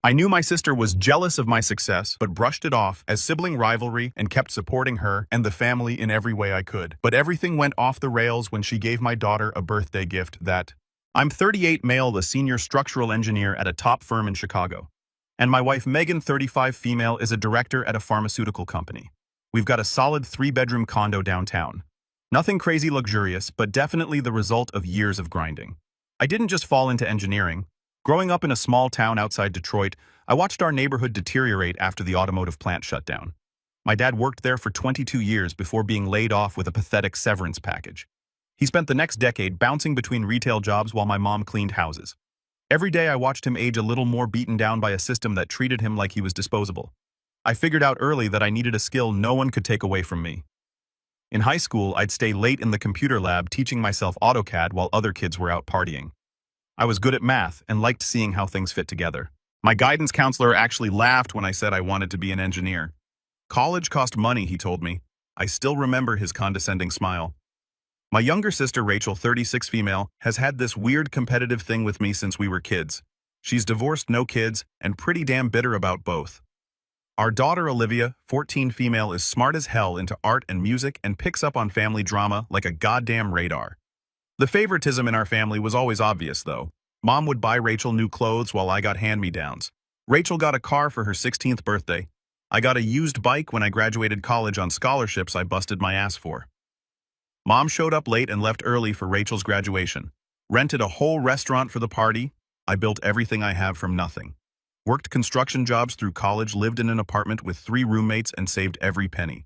I knew my sister was jealous of my success, but brushed it off as sibling rivalry and kept supporting her and the family in every way I could. But everything went off the rails when she gave my daughter a birthday gift that I'm 38 male, the senior structural engineer at a top firm in Chicago. And my wife Megan, 35 female, is a director at a pharmaceutical company. We've got a solid 3-bedroom condo downtown. Nothing crazy luxurious, but definitely the result of years of grinding. I didn't just fall into engineering. Growing up in a small town outside Detroit, I watched our neighborhood deteriorate after the automotive plant shut down. My dad worked there for 22 years before being laid off with a pathetic severance package. He spent the next decade bouncing between retail jobs while my mom cleaned houses. Every day I watched him age a little more, beaten down by a system that treated him like he was disposable. I figured out early that I needed a skill no one could take away from me. In high school, I'd stay late in the computer lab teaching myself AutoCAD while other kids were out partying. I was good at math and liked seeing how things fit together. My guidance counselor actually laughed when I said I wanted to be an engineer. College cost money, he told me. I still remember his condescending smile. My younger sister Rachel, 36 female, has had this weird competitive thing with me since we were kids. She's divorced, no kids, and pretty damn bitter about both. Our daughter Olivia, 14 female, is smart as hell into art and music and picks up on family drama like a goddamn radar. The favoritism in our family was always obvious, though. Mom would buy Rachel new clothes while I got hand-me-downs. Rachel got a car for her 16th birthday. I got a used bike when I graduated college on scholarships I busted my ass for. Mom showed up late and left early for Rachel's graduation. Rented a whole restaurant for the party. I built everything I have from nothing. Worked construction jobs through college, lived in an apartment with 3 roommates and saved every penny.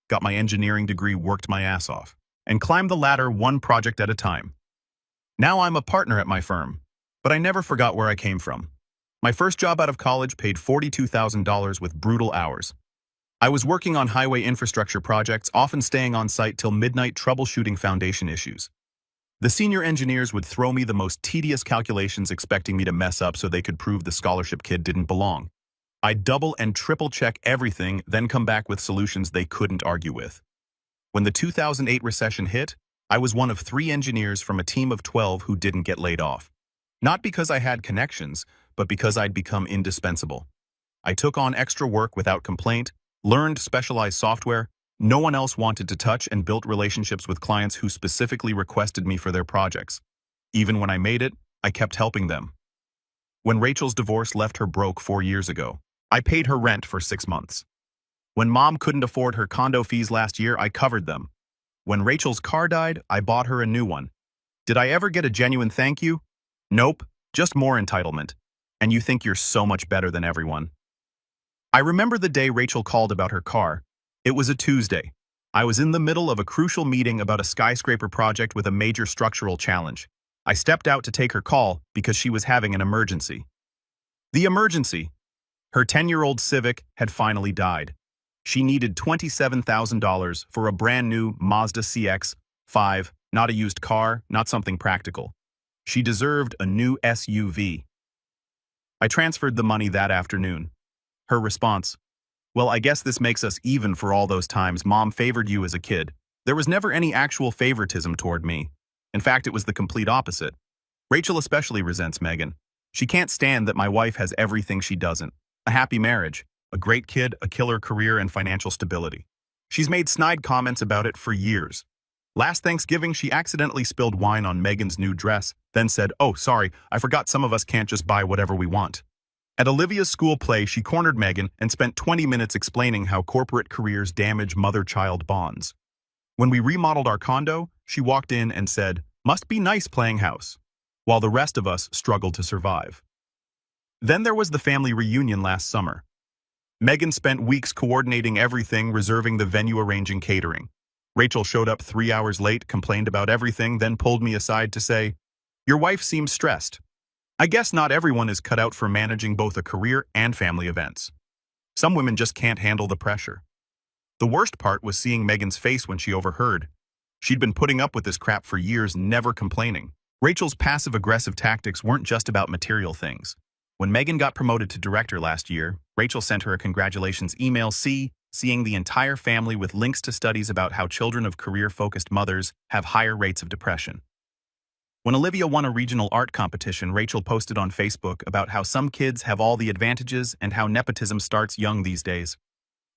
Got my engineering degree, worked my ass off, and climbed the ladder one project at a time. Now I'm a partner at my firm, but I never forgot where I came from. My first job out of college paid $42,000 with brutal hours. I was working on highway infrastructure projects, often staying on site till midnight troubleshooting foundation issues. The senior engineers would throw me the most tedious calculations, expecting me to mess up so they could prove the scholarship kid didn't belong. I'd double and triple check everything, then come back with solutions they couldn't argue with. When the 2008 recession hit, I was one of 3 engineers from a team of 12 who didn't get laid off. Not because I had connections, but because I'd become indispensable. I took on extra work without complaint, learned specialized software no one else wanted to touch, and built relationships with clients who specifically requested me for their projects. Even when I made it, I kept helping them. When Rachel's divorce left her broke 4 years ago, I paid her rent for 6 months. When Mom couldn't afford her condo fees last year, I covered them. When Rachel's car died, I bought her a new one. Did I ever get a genuine thank you? Nope, just more entitlement. And you think you're so much better than everyone. I remember the day Rachel called about her car. It was a Tuesday. I was in the middle of a crucial meeting about a skyscraper project with a major structural challenge. I stepped out to take her call because she was having an emergency. The emergency. Her 10-year-old Civic had finally died. She needed $27,000 for a brand new Mazda CX-5, not a used car, not something practical. She deserved a new SUV. I transferred the money that afternoon. Her response: "Well, I guess this makes us even for all those times Mom favored you as a kid." There was never any actual favoritism toward me. In fact, it was the complete opposite. Rachel especially resents Megan. She can't stand that my wife has everything she doesn't. A happy marriage, a great kid, a killer career, and financial stability. She's made snide comments about it for years. Last Thanksgiving, she accidentally spilled wine on Megan's new dress, then said, "Oh, sorry, I forgot some of us can't just buy whatever we want." At Olivia's school play, she cornered Megan and spent 20 minutes explaining how corporate careers damage mother-child bonds. When we remodeled our condo, she walked in and said, "Must be nice playing house," while the rest of us struggled to survive. Then there was the family reunion last summer. Megan spent weeks coordinating everything, reserving the venue, arranging catering. Rachel showed up 3 hours late, complained about everything, then pulled me aside to say, "Your wife seems stressed." I guess not everyone is cut out for managing both a career and family events. Some women just can't handle the pressure. The worst part was seeing Megan's face when she overheard. She'd been putting up with this crap for years, never complaining. Rachel's passive-aggressive tactics weren't just about material things. When Megan got promoted to director last year, Rachel sent her a congratulations email, seeing the entire family with links to studies about how children of career-focused mothers have higher rates of depression. When Olivia won a regional art competition, Rachel posted on Facebook about how some kids have all the advantages and how nepotism starts young these days.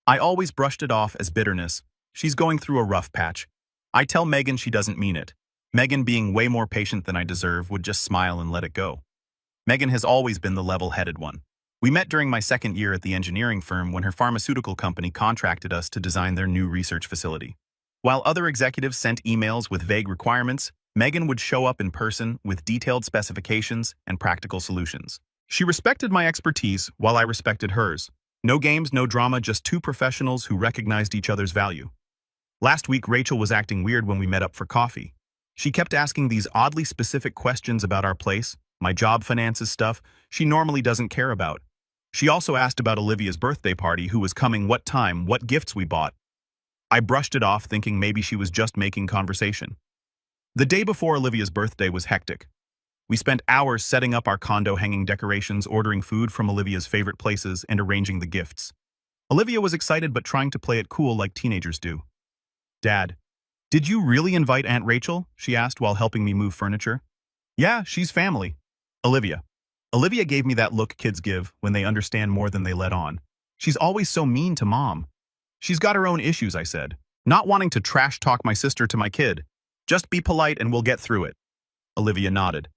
I always brushed it off as bitterness. She's going through a rough patch. I tell Megan she doesn't mean it. Megan, being way more patient than I deserve, would just smile and let it go. Megan has always been the level-headed one. We met during my second year at the engineering firm when her pharmaceutical company contracted us to design their new research facility. While other executives sent emails with vague requirements, Megan would show up in person with detailed specifications and practical solutions. She respected my expertise while I respected hers. No games, no drama, just two professionals who recognized each other's value. Last week, Rachel was acting weird when we met up for coffee. She kept asking these oddly specific questions about our place, my job finances stuff she normally doesn't care about. She also asked about Olivia's birthday party, who was coming, what time, what gifts we bought. I brushed it off, thinking maybe she was just making conversation. The day before Olivia's birthday was hectic. We spent hours setting up our condo, hanging decorations, ordering food from Olivia's favorite places, and arranging the gifts. Olivia was excited but trying to play it cool like teenagers do. "Dad, did you really invite Aunt Rachel?" she asked while helping me move furniture. "Yeah, she's family." Olivia gave me that look kids give when they understand more than they let on. "She's always so mean to Mom." "She's got her own issues," I said, not wanting to trash talk my sister to my kid. "Just be polite and we'll get through it." Olivia nodded.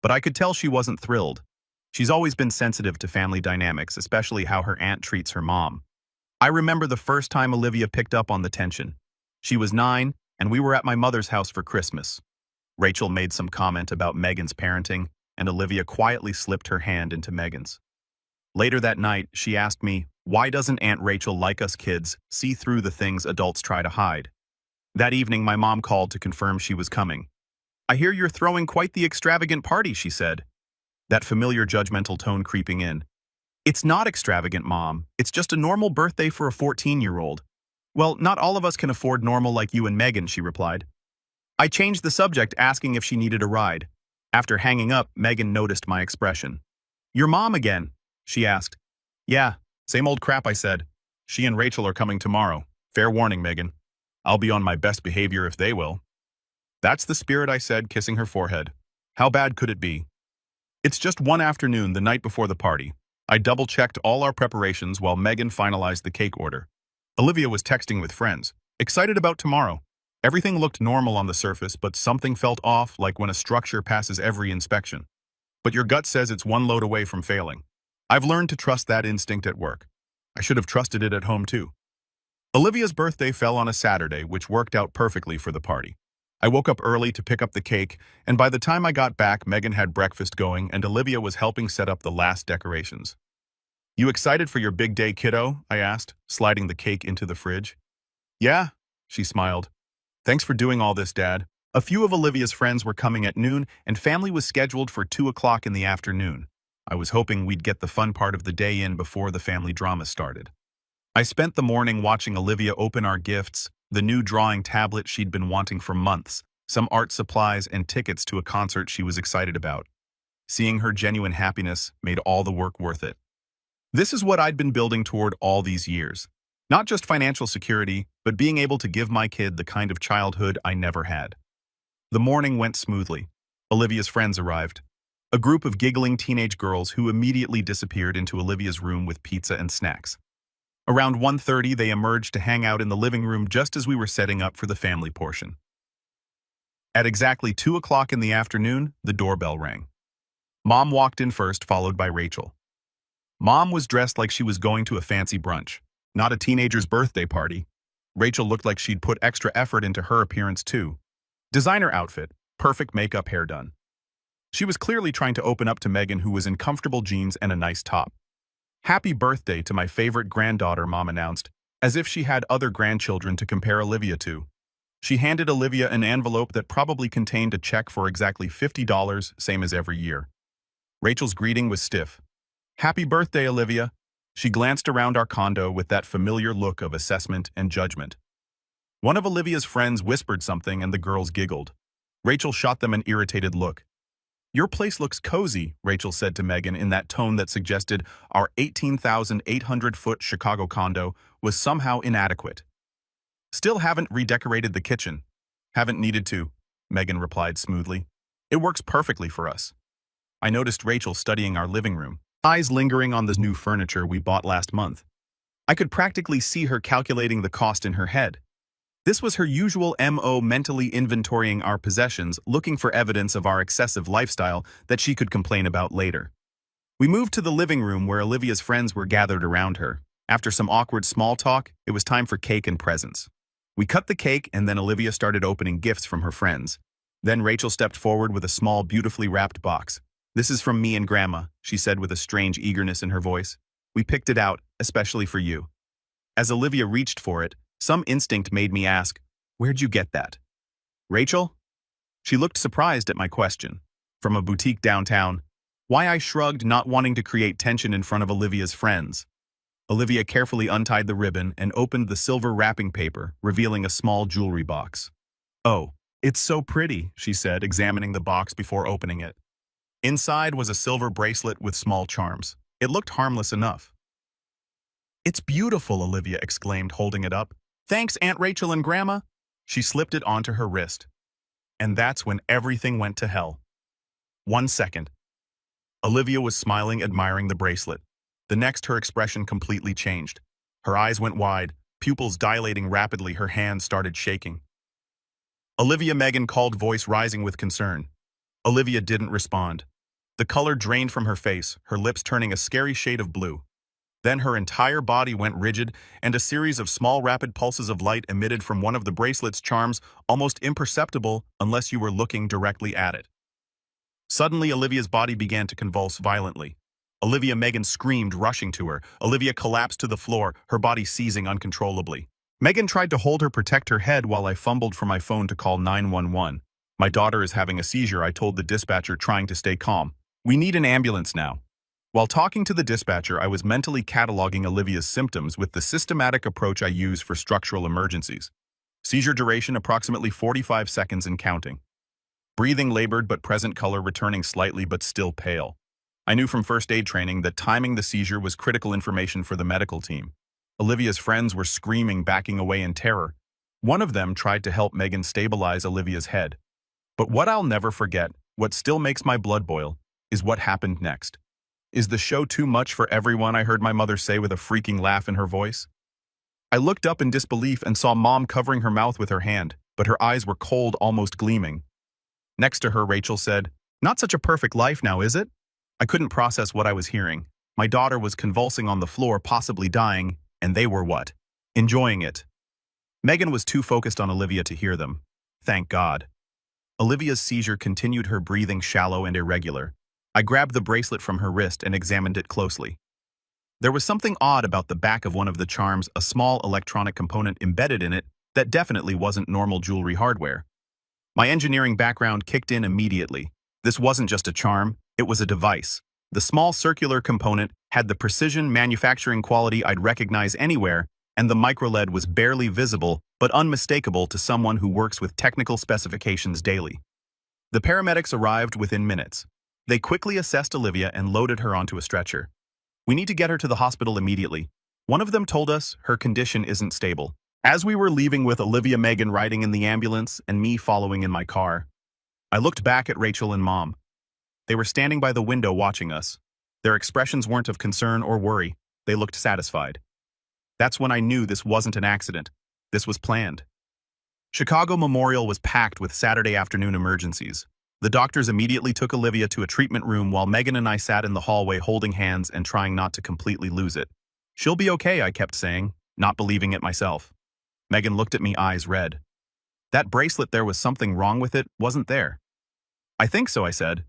But I could tell she wasn't thrilled. She's always been sensitive to family dynamics, especially how her aunt treats her mom. I remember the first time Olivia picked up on the tension. She was 9, and we were at my mother's house for Christmas. Rachel made some comment about Megan's parenting, and Olivia quietly slipped her hand into Megan's. Later that night, she asked me, "Why doesn't Aunt Rachel like us kids see through the things adults try to hide?" That evening, my mom called to confirm she was coming. "I hear you're throwing quite the extravagant party," she said, that familiar judgmental tone creeping in. "It's not extravagant, Mom. It's just a normal birthday for a 14-year-old. "Well, not all of us can afford normal like you and Megan," she replied. I changed the subject, asking if she needed a ride. After hanging up, Megan noticed my expression. "Your mom again?" she asked. "Yeah, same old crap," I said. "She and Rachel are coming tomorrow. Fair warning, Megan. I'll be on my best behavior if they will." "That's the spirit," I said, kissing her forehead. "How bad could it be?" It's just one afternoon, the night before the party. I double-checked all our preparations while Megan finalized the cake order. Olivia was texting with friends, excited about tomorrow. Everything looked normal on the surface, but something felt off, like when a structure passes every inspection. But your gut says it's one load away from failing. I've learned to trust that instinct at work. I should have trusted it at home too. Olivia's birthday fell on a Saturday, which worked out perfectly for the party. I woke up early to pick up the cake, and by the time I got back, Megan had breakfast going and Olivia was helping set up the last decorations. "You excited for your big day, kiddo?" I asked, sliding the cake into the fridge. "Yeah," she smiled. "Thanks for doing all this, Dad." A few of Olivia's friends were coming at noon, and family was scheduled for 2 o'clock in the afternoon. I was hoping we'd get the fun part of the day in before the family drama started. I spent the morning watching Olivia open our gifts, the new drawing tablet she'd been wanting for months, some art supplies, and tickets to a concert she was excited about. Seeing her genuine happiness made all the work worth it. This is what I'd been building toward all these years. Not just financial security, but being able to give my kid the kind of childhood I never had. The morning went smoothly. Olivia's friends arrived. A group of giggling teenage girls who immediately disappeared into Olivia's room with pizza and snacks. Around 1:30, they emerged to hang out in the living room just as we were setting up for the family portion. At exactly 2 o'clock in the afternoon, the doorbell rang. Mom walked in first, followed by Rachel. Mom was dressed like she was going to a fancy brunch, not a teenager's birthday party. Rachel looked like she'd put extra effort into her appearance too. Designer outfit, perfect makeup, hair done. She was clearly trying to open up to Megan, who was in comfortable jeans and a nice top. "Happy birthday to my favorite granddaughter," Mom announced, as if she had other grandchildren to compare Olivia to. She handed Olivia an envelope that probably contained a check for exactly $50, same as every year. Rachel's greeting was stiff. "Happy birthday, Olivia." She glanced around our condo with that familiar look of assessment and judgment. One of Olivia's friends whispered something and the girls giggled. Rachel shot them an irritated look. "Your place looks cozy," Rachel said to Megan in that tone that suggested our 18,800-foot Chicago condo was somehow inadequate. "Still haven't redecorated the kitchen." "Haven't needed to," Megan replied smoothly. It works perfectly for us. I noticed Rachel studying our living room, eyes lingering on the new furniture we bought last month. I could practically see her calculating the cost in her head. This was her usual MO, mentally inventorying our possessions, looking for evidence of our excessive lifestyle that she could complain about later. We moved to the living room where Olivia's friends were gathered around her. After some awkward small talk, it was time for cake and presents. We cut the cake and then Olivia started opening gifts from her friends. Then Rachel stepped forward with a small, beautifully wrapped box. "This is from me and Grandma," she said with a strange eagerness in her voice. "We picked it out, especially for you." As Olivia reached for it, some instinct made me ask, "Where'd you get that?" "Rachel?" She looked surprised at my question. "From a boutique downtown." Why I shrugged, not wanting to create tension in front of Olivia's friends. Olivia carefully untied the ribbon and opened the silver wrapping paper, revealing a small jewelry box. "Oh, it's so pretty," she said, examining the box before opening it. Inside was a silver bracelet with small charms. It looked harmless enough. "It's beautiful," Olivia exclaimed, holding it up. "Thanks, Aunt Rachel and Grandma." She slipped it onto her wrist. And that's when everything went to hell. 1 second. Olivia was smiling, admiring the bracelet. The next, her expression completely changed. Her eyes went wide, pupils dilating rapidly, her hands started shaking. "Olivia," Megan called, voice rising with concern. Olivia didn't respond. The color drained from her face, her lips turning a scary shade of blue. Then her entire body went rigid, and a series of small rapid pulses of light emitted from one of the bracelet's charms, almost imperceptible unless you were looking directly at it. Suddenly, Olivia's body began to convulse violently. Megan screamed, rushing to her. Olivia collapsed to the floor, her body seizing uncontrollably. Megan tried to hold her, protect her head, while I fumbled for my phone to call 911. "My daughter is having a seizure," I told the dispatcher, trying to stay calm. "We need an ambulance now." While talking to the dispatcher, I was mentally cataloging Olivia's symptoms with the systematic approach I use for structural emergencies. Seizure duration approximately 45 seconds and counting. Breathing labored but present, color returning slightly but still pale. I knew from first aid training that timing the seizure was critical information for the medical team. Olivia's friends were screaming, backing away in terror. One of them tried to help Megan stabilize Olivia's head. But what I'll never forget, what still makes my blood boil, is what happened next. "Is the show too much for everyone?" I heard my mother say with a freaking laugh in her voice. I looked up in disbelief and saw Mom covering her mouth with her hand, but her eyes were cold, almost gleaming. Next to her, Rachel said, "Not such a perfect life now, is it?" I couldn't process what I was hearing. My daughter was convulsing on the floor, possibly dying, and they were what? Enjoying it. Megan was too focused on Olivia to hear them. Thank God. Olivia's seizure continued, her breathing shallow and irregular. I grabbed the bracelet from her wrist and examined it closely. There was something odd about the back of one of the charms, a small electronic component embedded in it that definitely wasn't normal jewelry hardware. My engineering background kicked in immediately. This wasn't just a charm, it was a device. The small circular component had the precision manufacturing quality I'd recognize anywhere, and the microLED was barely visible but unmistakable to someone who works with technical specifications daily. The paramedics arrived within minutes. They quickly assessed Olivia and loaded her onto a stretcher. "We need to get her to the hospital immediately." One of them told us her condition isn't stable. As we were leaving with Megan riding in the ambulance and me following in my car, I looked back at Rachel and Mom. They were standing by the window watching us. Their expressions weren't of concern or worry. They looked satisfied. That's when I knew this wasn't an accident. This was planned. Chicago Memorial was packed with Saturday afternoon emergencies. The doctors immediately took Olivia to a treatment room while Megan and I sat in the hallway holding hands and trying not to completely lose it. "She'll be okay," I kept saying, not believing it myself. Megan looked at me, eyes red. "That bracelet, there was something wrong with it, wasn't there?" "I think so," I said.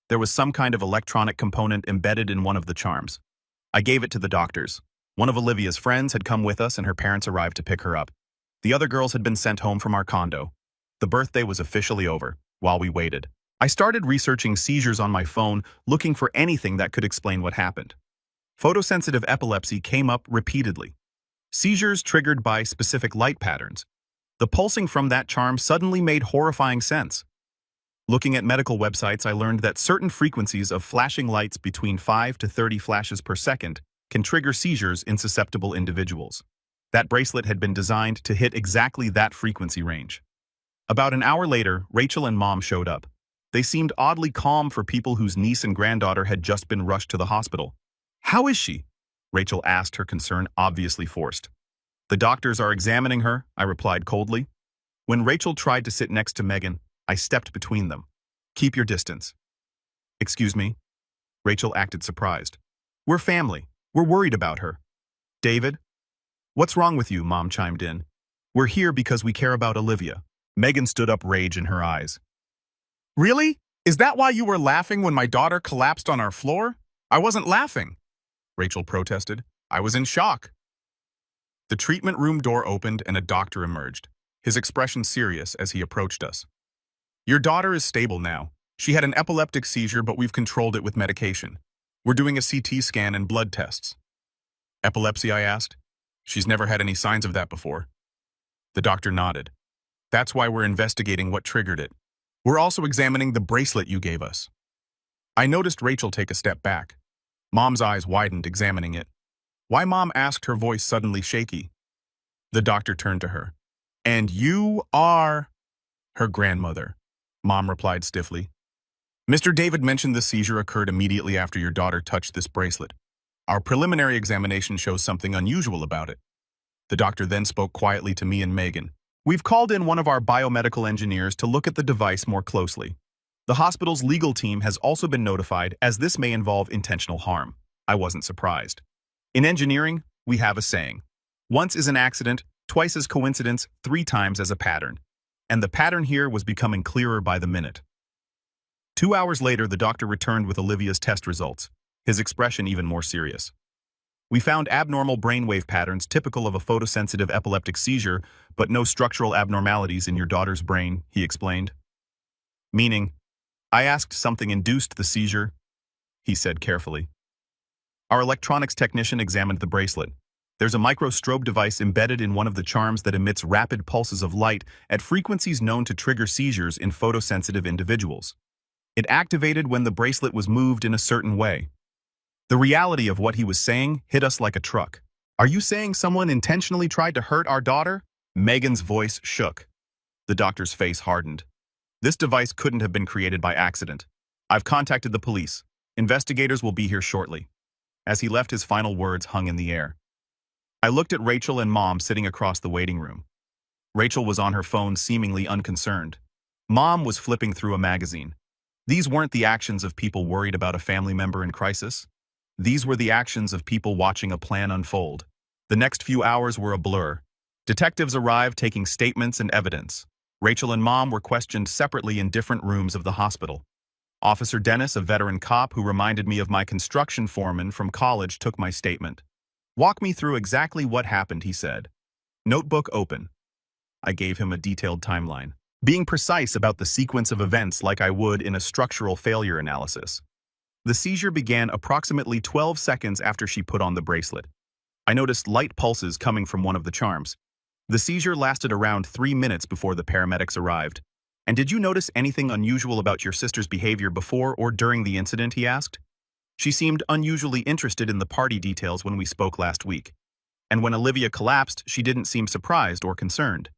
There was some kind of electronic component embedded in one of the charms. I gave it to the doctors. One of Olivia's friends had come with us and her parents arrived to pick her up. The other girls had been sent home from our condo. The birthday was officially over. While we waited, I started researching seizures on my phone, looking for anything that could explain what happened. Photosensitive epilepsy came up repeatedly. Seizures triggered by specific light patterns. The pulsing from that charm suddenly made horrifying sense. Looking at medical websites, I learned that certain frequencies of flashing lights between 5 to 30 flashes per second can trigger seizures in susceptible individuals. That bracelet had been designed to hit exactly that frequency range. About an hour later, Rachel and Mom showed up. They seemed oddly calm for people whose niece and granddaughter had just been rushed to the hospital. "How is she?" Rachel asked, her concern obviously forced. "The doctors are examining her," I replied coldly. When Rachel tried to sit next to Megan, I stepped between them. "Keep your distance." "Excuse me?" Rachel acted surprised. "We're family. We're worried about her." "David?" "What's wrong with you?" Mom chimed in. "We're here because we care about Olivia." Megan stood up, rage in her eyes. "Really? Is that why you were laughing when my daughter collapsed on our floor?" "I wasn't laughing," Rachel protested. "I was in shock." The treatment room door opened and a doctor emerged, his expression serious as he approached us. "Your daughter is stable now. She had an epileptic seizure, but we've controlled it with medication. We're doing a CT scan and blood tests." "Epilepsy?" I asked. "She's never had any signs of that before." The doctor nodded. "That's why we're investigating what triggered it. We're also examining the bracelet you gave us." I noticed Rachel take a step back. Mom's eyes widened, examining it. "Why?" Mom asked, her voice suddenly shaky. The doctor turned to her. "And you are—" "Her grandmother," Mom replied stiffly. "Mr. David mentioned the seizure occurred immediately after your daughter touched this bracelet. Our preliminary examination shows something unusual about it." The doctor then spoke quietly to me and Megan. "We've called in one of our biomedical engineers to look at the device more closely. The hospital's legal team has also been notified, as this may involve intentional harm." I wasn't surprised. In engineering, we have a saying: once is an accident, twice as coincidence, 3 times as a pattern. And the pattern here was becoming clearer by the minute. 2 hours later, the doctor returned with Olivia's test results, his expression even more serious. "We found abnormal brainwave patterns typical of a photosensitive epileptic seizure, but no structural abnormalities in your daughter's brain," he explained. "Meaning?" I asked. "Something induced the seizure," he said carefully. Our electronics technician examined the bracelet. There's a microstrobe device embedded in one of the charms that emits rapid pulses of light at frequencies known to trigger seizures in photosensitive individuals. It activated when the bracelet was moved in a certain way. The reality of what he was saying hit us like a truck. "Are you saying someone intentionally tried to hurt our daughter?" Megan's voice shook. The doctor's face hardened. "This device couldn't have been created by accident. I've contacted the police. Investigators will be here shortly." As he left, his final words hung in the air. I looked at Rachel and Mom sitting across the waiting room. Rachel was on her phone, seemingly unconcerned. Mom was flipping through a magazine. These weren't the actions of people worried about a family member in crisis. These were the actions of people watching a plan unfold. The next few hours were a blur. Detectives arrived, taking statements and evidence. Rachel and Mom were questioned separately in different rooms of the hospital. Officer Dennis, a veteran cop who reminded me of my construction foreman from college, took my statement. "Walk me through exactly what happened," he said. "Notebook open." I gave him a detailed timeline, being precise about the sequence of events like I would in a structural failure analysis. The seizure began approximately 12 seconds after she put on the bracelet. I noticed light pulses coming from one of the charms. The seizure lasted around 3 minutes before the paramedics arrived. "And did you notice anything unusual about your sister's behavior before or during the incident?" he asked. She seemed unusually interested in the party details when we spoke last week. And when Olivia collapsed, she didn't seem surprised or concerned.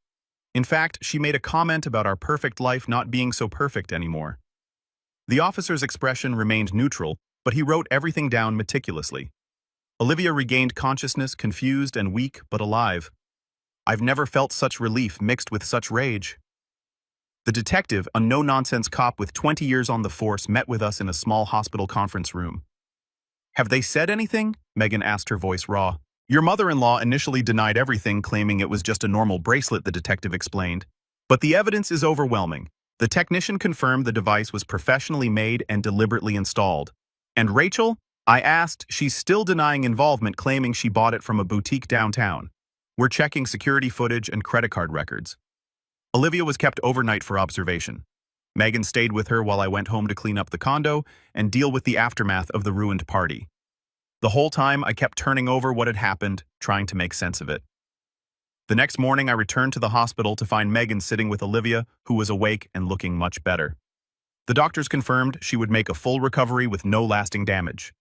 In fact, she made a comment about our perfect life not being so perfect anymore. The officer's expression remained neutral, but he wrote everything down meticulously. Olivia regained consciousness, confused and weak, but alive. I've never felt such relief mixed with such rage. The detective, a no-nonsense cop with 20 years on the force, met with us in a small hospital conference room. "Have they said anything?" Megan asked, her voice raw. "Your mother-in-law initially denied everything, claiming it was just a normal bracelet," the detective explained. "But the evidence is overwhelming. The technician confirmed the device was professionally made and deliberately installed." "And Rachel?" I asked. "She's still denying involvement, claiming she bought it from a boutique downtown. We're checking security footage and credit card records." Olivia was kept overnight for observation. Megan stayed with her while I went home to clean up the condo and deal with the aftermath of the ruined party. The whole time, I kept turning over what had happened, trying to make sense of it. The next morning, I returned to the hospital to find Megan sitting with Olivia, who was awake and looking much better. The doctors confirmed she would make a full recovery with no lasting damage.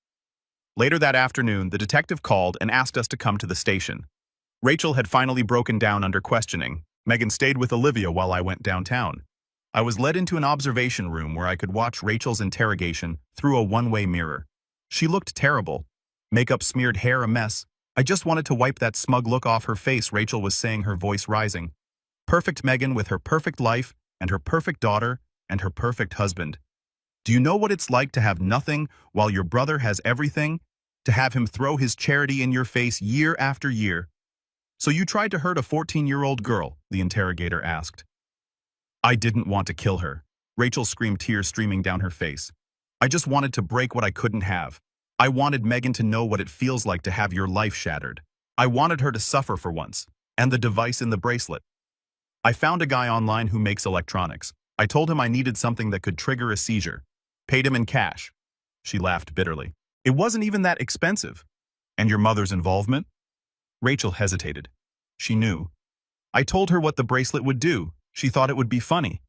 Later that afternoon, the detective called and asked us to come to the station. Rachel had finally broken down under questioning. Megan stayed with Olivia while I went downtown. I was led into an observation room where I could watch Rachel's interrogation through a one-way mirror. She looked terrible. Makeup smeared, hair a mess. I just wanted to wipe that smug look off her face, Rachel was saying, her voice rising. Perfect Megan with her perfect life and her perfect daughter and her perfect husband. Do you know what it's like to have nothing while your brother has everything? To have him throw his charity in your face year after year? So you tried to hurt a 14-year-old girl? The interrogator asked. I didn't want to kill her. Rachel screamed, tears streaming down her face. I just wanted to break what I couldn't have. I wanted Megan to know what it feels like to have your life shattered. I wanted her to suffer for once. And the device in the bracelet. I found a guy online who makes electronics. I told him I needed something that could trigger a seizure. Paid him in cash. She laughed bitterly. It wasn't even that expensive. And your mother's involvement? Rachel hesitated. She knew. I told her what the bracelet would do. She thought it would be funny.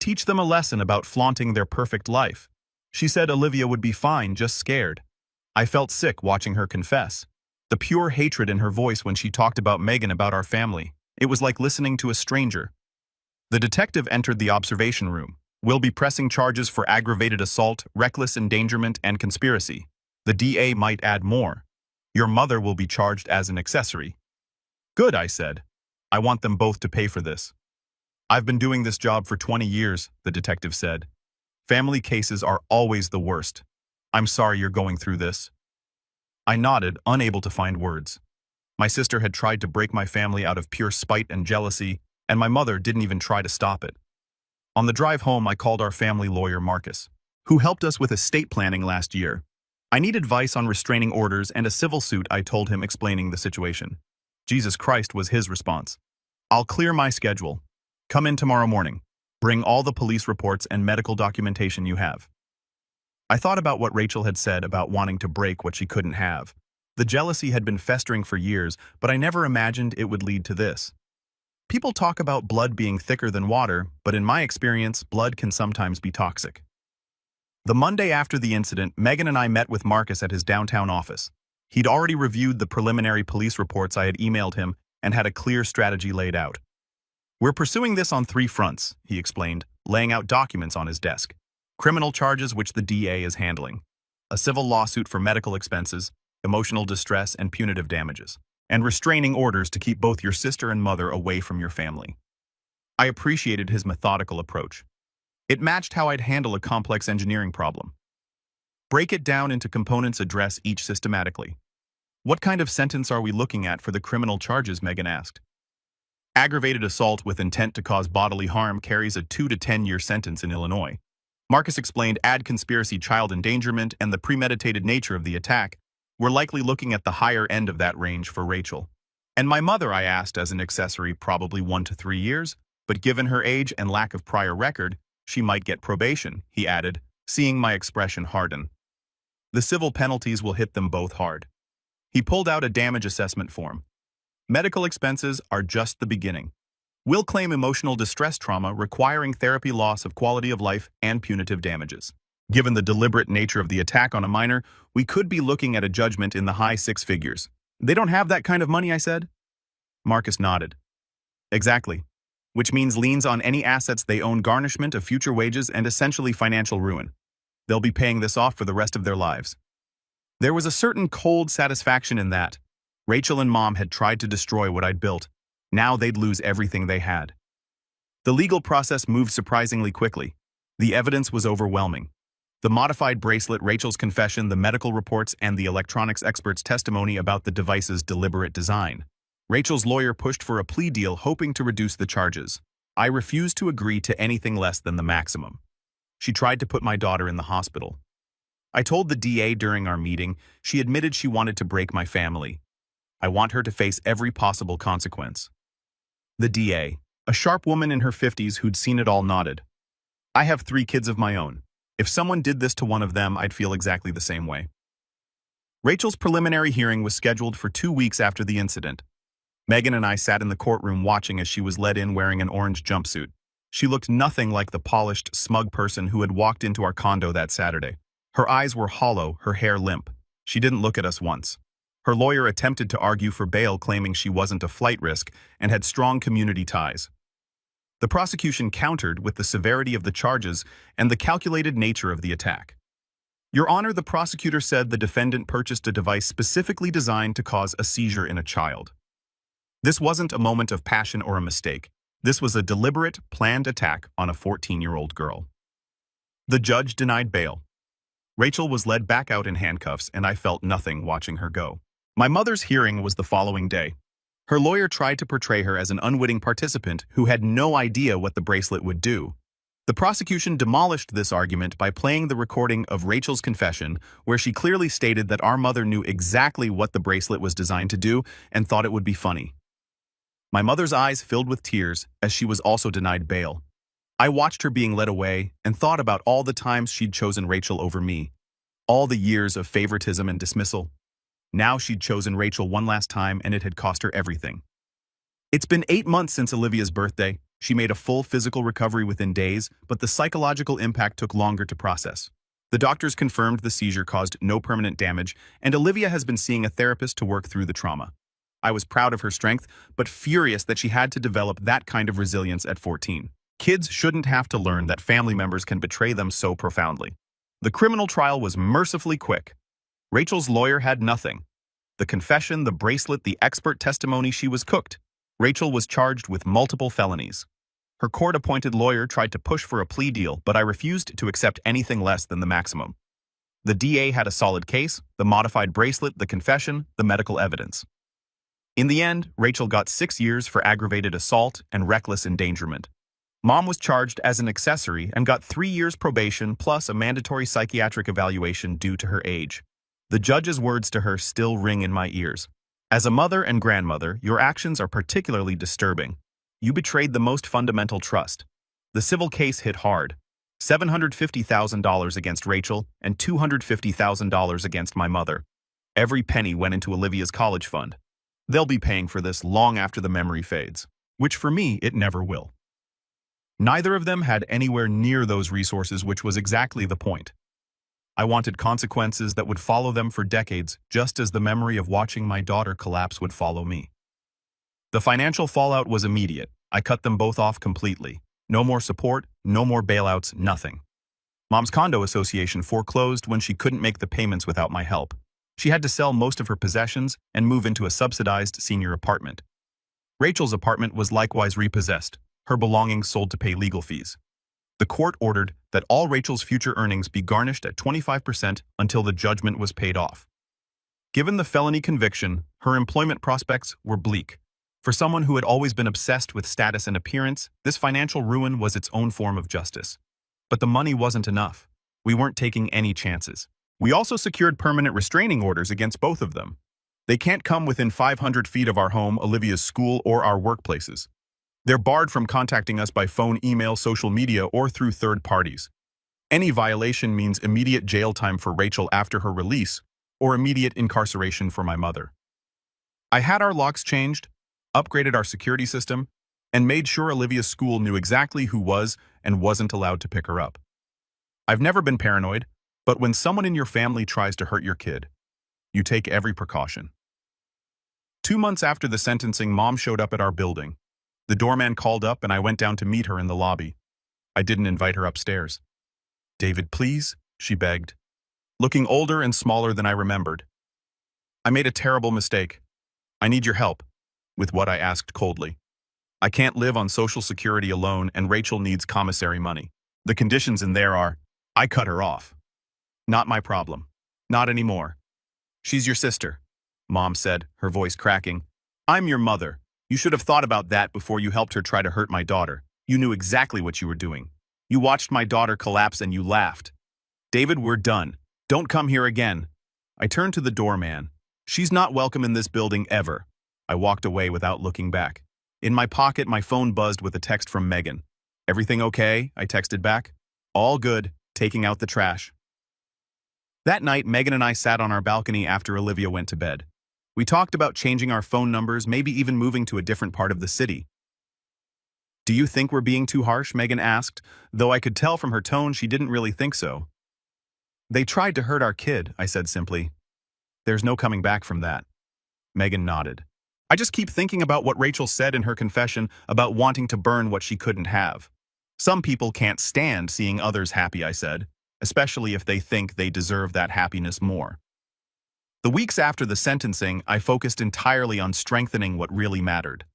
Teach them a lesson about flaunting their perfect life. She said Olivia would be fine, just scared. I felt sick watching her confess. The pure hatred in her voice when she talked about Megan, about our family. It was like listening to a stranger. The detective entered the observation room. We'll be pressing charges for aggravated assault, reckless endangerment, and conspiracy. The DA might add more. Your mother will be charged as an accessory. Good, I said. I want them both to pay for this. I've been doing this job for 20 years, the detective said. Family cases are always the worst. I'm sorry you're going through this. I nodded, unable to find words. My sister had tried to break my family out of pure spite and jealousy, and my mother didn't even try to stop it. On the drive home, I called our family lawyer, Marcus, who helped us with estate planning last year. I need advice on restraining orders and a civil suit, I told him, explaining the situation. Jesus Christ, was his response. I'll clear my schedule. Come in tomorrow morning. Bring all the police reports and medical documentation you have. I thought about what Rachel had said about wanting to break what she couldn't have. The jealousy had been festering for years, but I never imagined it would lead to this. People talk about blood being thicker than water, but in my experience, blood can sometimes be toxic. The Monday after the incident, Megan and I met with Marcus at his downtown office. He'd already reviewed the preliminary police reports I had emailed him and had a clear strategy laid out. We're pursuing this on 3 fronts, he explained, laying out documents on his desk. Criminal charges, which the DA is handling. A civil lawsuit for medical expenses, emotional distress, and punitive damages. And restraining orders to keep both your sister and mother away from your family. I appreciated his methodical approach. It matched how I'd handle a complex engineering problem. Break it down into components, address each systematically. What kind of sentence are we looking at for the criminal charges, Megan asked. Aggravated assault with intent to cause bodily harm carries a 2 to 10-year sentence in Illinois. Marcus explained, add conspiracy, child endangerment, and the premeditated nature of the attack. We're likely looking at the higher end of that range for Rachel. And my mother, I asked, as an accessory, probably 1 to 3 years, but given her age and lack of prior record, she might get probation, he added, seeing my expression harden. The civil penalties will hit them both hard. He pulled out a damage assessment form. Medical expenses are just the beginning. We'll claim emotional distress trauma requiring therapy, loss of quality of life, and punitive damages. Given the deliberate nature of the attack on a minor, we could be looking at a judgment in the high 6 figures. They don't have that kind of money, I said. Marcus nodded. Exactly. Which means liens on any assets they own, garnishment of future wages, and essentially financial ruin. They'll be paying this off for the rest of their lives. There was a certain cold satisfaction in that. Rachel and Mom had tried to destroy what I'd built. Now they'd lose everything they had. The legal process moved surprisingly quickly. The evidence was overwhelming. The modified bracelet, Rachel's confession, the medical reports, and the electronics expert's testimony about the device's deliberate design. Rachel's lawyer pushed for a plea deal, hoping to reduce the charges. I refused to agree to anything less than the maximum. She tried to put my daughter in the hospital. I told the DA during our meeting. She admitted she wanted to break my family. I want her to face every possible consequence. The DA, a sharp woman in her 50s who'd seen it all, nodded. I have 3 kids of my own. If someone did this to one of them, I'd feel exactly the same way. Rachel's preliminary hearing was scheduled for 2 weeks after the incident. Megan and I sat in the courtroom watching as she was led in wearing an orange jumpsuit. She looked nothing like the polished, smug person who had walked into our condo that Saturday. Her eyes were hollow, her hair limp. She didn't look at us once. Her lawyer attempted to argue for bail, claiming she wasn't a flight risk and had strong community ties. The prosecution countered with the severity of the charges and the calculated nature of the attack. Your Honor, the prosecutor said the defendant purchased a device specifically designed to cause a seizure in a child. This wasn't a moment of passion or a mistake. This was a deliberate, planned attack on a 14-year-old girl. The judge denied bail. Rachel was led back out in handcuffs, and I felt nothing watching her go. My mother's hearing was the following day. Her lawyer tried to portray her as an unwitting participant who had no idea what the bracelet would do. The prosecution demolished this argument by playing the recording of Rachel's confession, where she clearly stated that our mother knew exactly what the bracelet was designed to do and thought it would be funny. My mother's eyes filled with tears as she was also denied bail. I watched her being led away and thought about all the times she'd chosen Rachel over me, all the years of favoritism and dismissal. Now she'd chosen Rachel one last time, and it had cost her everything. It's been 8 months since Olivia's birthday. She made a full physical recovery within days, but the psychological impact took longer to process. The doctors confirmed the seizure caused no permanent damage, and Olivia has been seeing a therapist to work through the trauma. I was proud of her strength, but furious that she had to develop that kind of resilience at 14. Kids shouldn't have to learn that family members can betray them so profoundly. The criminal trial was mercifully quick. Rachel's lawyer had nothing. The confession, the bracelet, the expert testimony, she was cooked. Rachel was charged with multiple felonies. Her court-appointed lawyer tried to push for a plea deal, but I refused to accept anything less than the maximum. The DA had a solid case, the modified bracelet, the confession, the medical evidence. In the end, Rachel got 6 years for aggravated assault and reckless endangerment. Mom was charged as an accessory and got 3 years probation plus a mandatory psychiatric evaluation due to her age. The judge's words to her still ring in my ears. As a mother and grandmother, your actions are particularly disturbing. You betrayed the most fundamental trust. The civil case hit hard. $750,000 against Rachel and $250,000 against my mother. Every penny went into Olivia's college fund. They'll be paying for this long after the memory fades, which for me, it never will. Neither of them had anywhere near those resources, which was exactly the point. I wanted consequences that would follow them for decades, just as the memory of watching my daughter collapse would follow me. The financial fallout was immediate. I cut them both off completely. No more support, no more bailouts, nothing. Mom's condo association foreclosed when she couldn't make the payments without my help. She had to sell most of her possessions and move into a subsidized senior apartment. Rachel's apartment was likewise repossessed, her belongings sold to pay legal fees. The court ordered that all Rachel's future earnings be garnished at 25% until the judgment was paid off. Given the felony conviction, her employment prospects were bleak. For someone who had always been obsessed with status and appearance, this financial ruin was its own form of justice. But the money wasn't enough. We weren't taking any chances. We also secured permanent restraining orders against both of them. They can't come within 500 feet of our home, Olivia's school, or our workplaces. They're barred from contacting us by phone, email, social media, or through third parties. Any violation means immediate jail time for Rachel after her release, or immediate incarceration for my mother. I had our locks changed, upgraded our security system, and made sure Olivia's school knew exactly who was and wasn't allowed to pick her up. I've never been paranoid, but when someone in your family tries to hurt your kid, you take every precaution. 2 months after the sentencing, Mom showed up at our building. The doorman called up and I went down to meet her in the lobby. I didn't invite her upstairs. "David, please," she begged, looking older and smaller than I remembered. "I made a terrible mistake. I need your help," with what I asked coldly. "I can't live on Social Security alone, and Rachel needs commissary money. The conditions in there are—" I cut her off. "Not my problem. Not anymore. She's your sister," Mom said, her voice cracking. "I'm your mother. You should have thought about that before you helped her try to hurt my daughter. You knew exactly what you were doing. You watched my daughter collapse and you laughed. David, we're done. Don't come here again." I turned to the doorman. "She's not welcome in this building ever." I walked away without looking back. In my pocket, my phone buzzed with a text from Megan. "Everything okay?" I texted back. "All good, taking out the trash." That night, Megan and I sat on our balcony after Olivia went to bed. We talked about changing our phone numbers, maybe even moving to a different part of the city. "Do you think we're being too harsh?" Megan asked, though I could tell from her tone she didn't really think so. "They tried to hurt our kid," I said simply. "There's no coming back from that." Megan nodded. I just keep thinking about what Rachel said in her confession about wanting to burn what she couldn't have. Some people can't stand seeing others happy, I said, especially if they think they deserve that happiness more. The weeks after the sentencing, I focused entirely on strengthening what really mattered.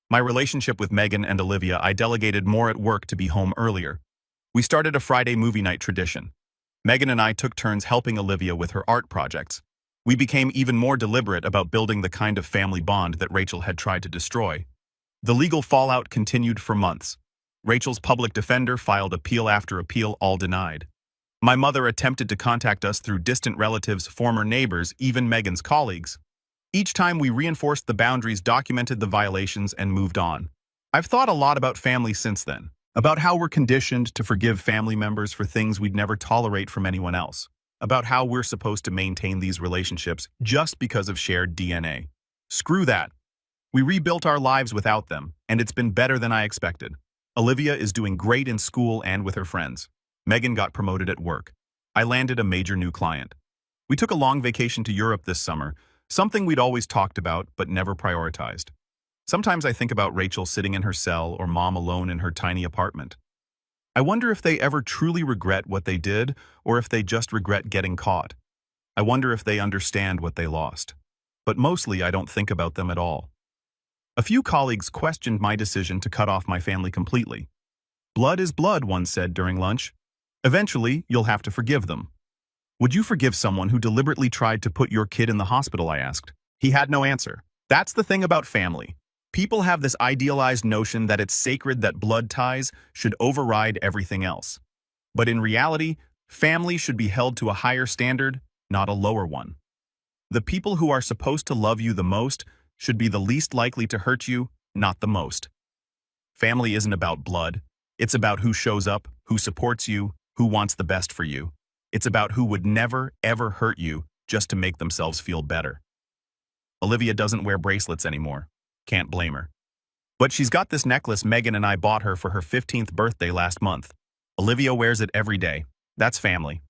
My relationship with Megan and Olivia, I delegated more at work to be home earlier. We started a Friday movie night tradition. Megan and I took turns helping Olivia with her art projects. We became even more deliberate about building the kind of family bond that Rachel had tried to destroy. The legal fallout continued for months. Rachel's public defender filed appeal after appeal, all denied. My mother attempted to contact us through distant relatives, former neighbors, even Megan's colleagues. Each time we reinforced the boundaries, documented the violations, and moved on. I've thought a lot about family since then, about how we're conditioned to forgive family members for things we'd never tolerate from anyone else, about how we're supposed to maintain these relationships just because of shared DNA. Screw that. We rebuilt our lives without them, and it's been better than I expected. Olivia is doing great in school and with her friends. Megan got promoted at work. I landed a major new client. We took a long vacation to Europe this summer, something we'd always talked about but never prioritized. Sometimes I think about Rachel sitting in her cell or Mom alone in her tiny apartment. I wonder if they ever truly regret what they did or if they just regret getting caught. I wonder if they understand what they lost. But mostly I don't think about them at all. A few colleagues questioned my decision to cut off my family completely. Blood is blood, one said during lunch. Eventually, you'll have to forgive them. Would you forgive someone who deliberately tried to put your kid in the hospital, I asked. He had no answer. That's the thing about family. People have this idealized notion that it's sacred, that blood ties should override everything else. But in reality, family should be held to a higher standard, not a lower one. The people who are supposed to love you the most should be the least likely to hurt you, not the most. Family isn't about blood. It's about who shows up, who supports you, who wants the best for you. It's about who would never, ever hurt you just to make themselves feel better. Olivia doesn't wear bracelets anymore. Can't blame her. But she's got this necklace Megan and I bought her for her 15th birthday last month. Olivia wears it every day. That's family.